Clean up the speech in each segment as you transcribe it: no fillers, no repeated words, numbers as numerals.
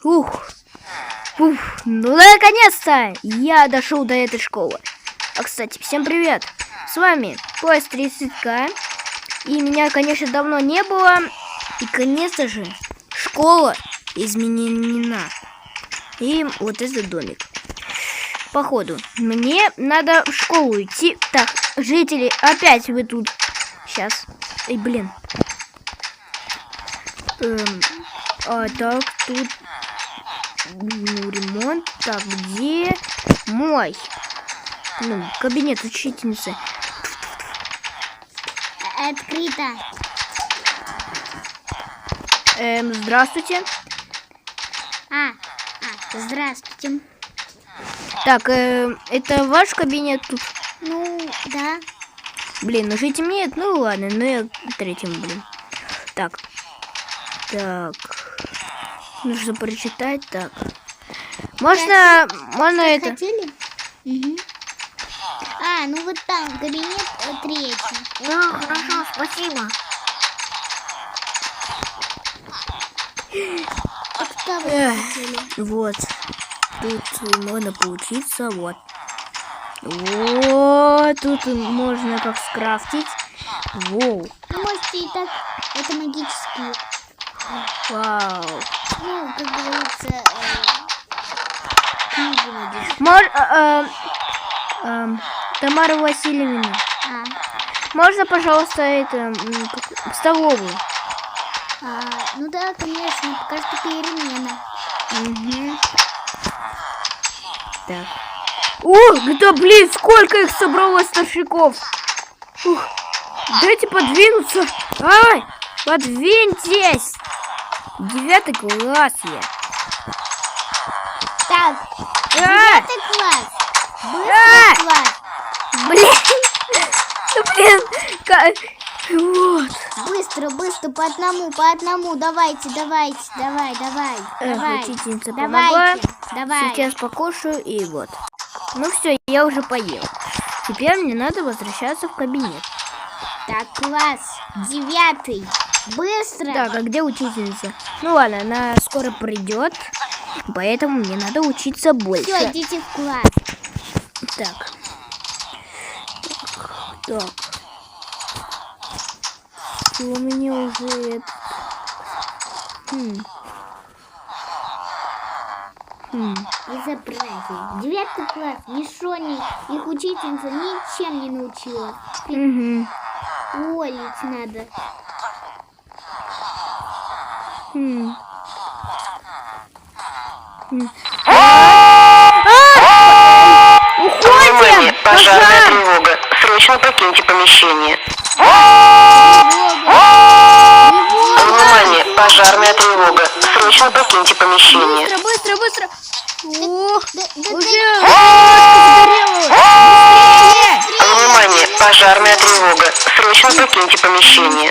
Ух, ну наконец-то я дошел до этой школы. А кстати, всем привет! С вами Поезд 30К. И меня, конечно, давно не было. И, конечно же, школа изменена. И вот этот домик. Походу, мне надо в школу идти. Так, жители, опять вы тут. Сейчас. Эй, блин. Так, тут ремонт. Так, где мой? Кабинет учительницы. Открыто. Здравствуйте. Здравствуйте. Так, это ваш кабинет тут? Ну, да. Блин, ну жить темнеет, ну ладно, но я третьим, блин. Так. Нужно прочитать, так. Можно это? Хотели? Угу. Ну вот там, кабинет третий. Хорошо, спасибо. Что вы хотели? Вот. Тут можно поучиться, вот. Вот, тут можно как скрафтить. Воу. Ну, можете и так, это магические. Вау. Ну, как говорится, книги магические. Тамара Васильевна, можно, пожалуйста, в столовую? Ну да, конечно, пока что перемена. Угу. Так. Да блин, сколько их собралось старшиков! Дайте подвинуться! Ай! Подвиньтесь! 9 класс я. Так, 9 класс. Быстрый класс. Блин! Вот. Быстро, по одному. Давайте. Давай. Учительница помогла. Давай. Сейчас покушаю и вот. Ну все, я уже поел. Теперь мне надо возвращаться в кабинет. Так, класс 9. Быстро. Так, а где учительница? Ну ладно, она скоро придет. Поэтому мне надо учиться больше. Все, идите в класс. Так. Что у меня уже это... Безобразие. 9 класс. Их учительница ничем не научила. Уволить надо. Уходим! Пожарная тревога. Срочно покиньте помещение. Внимание, пожарная тревога. Срочно покиньте помещение. Быстро! Внимание, пожарная тревога. Срочно покиньте помещение.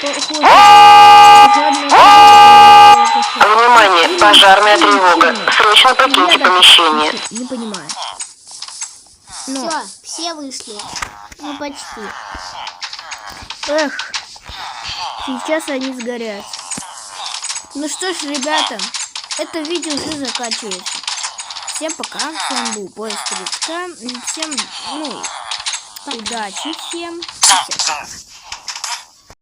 Внимание, пожарная тревога. Срочно покиньте помещение. Не понимаю. Все вышли. Ну, почти. Эх, сейчас они сгорят. Ну что ж, ребята, это видео уже заканчивается. Всем пока, с вами был Поезд 30К. Всем, удачи всем. Всем пока.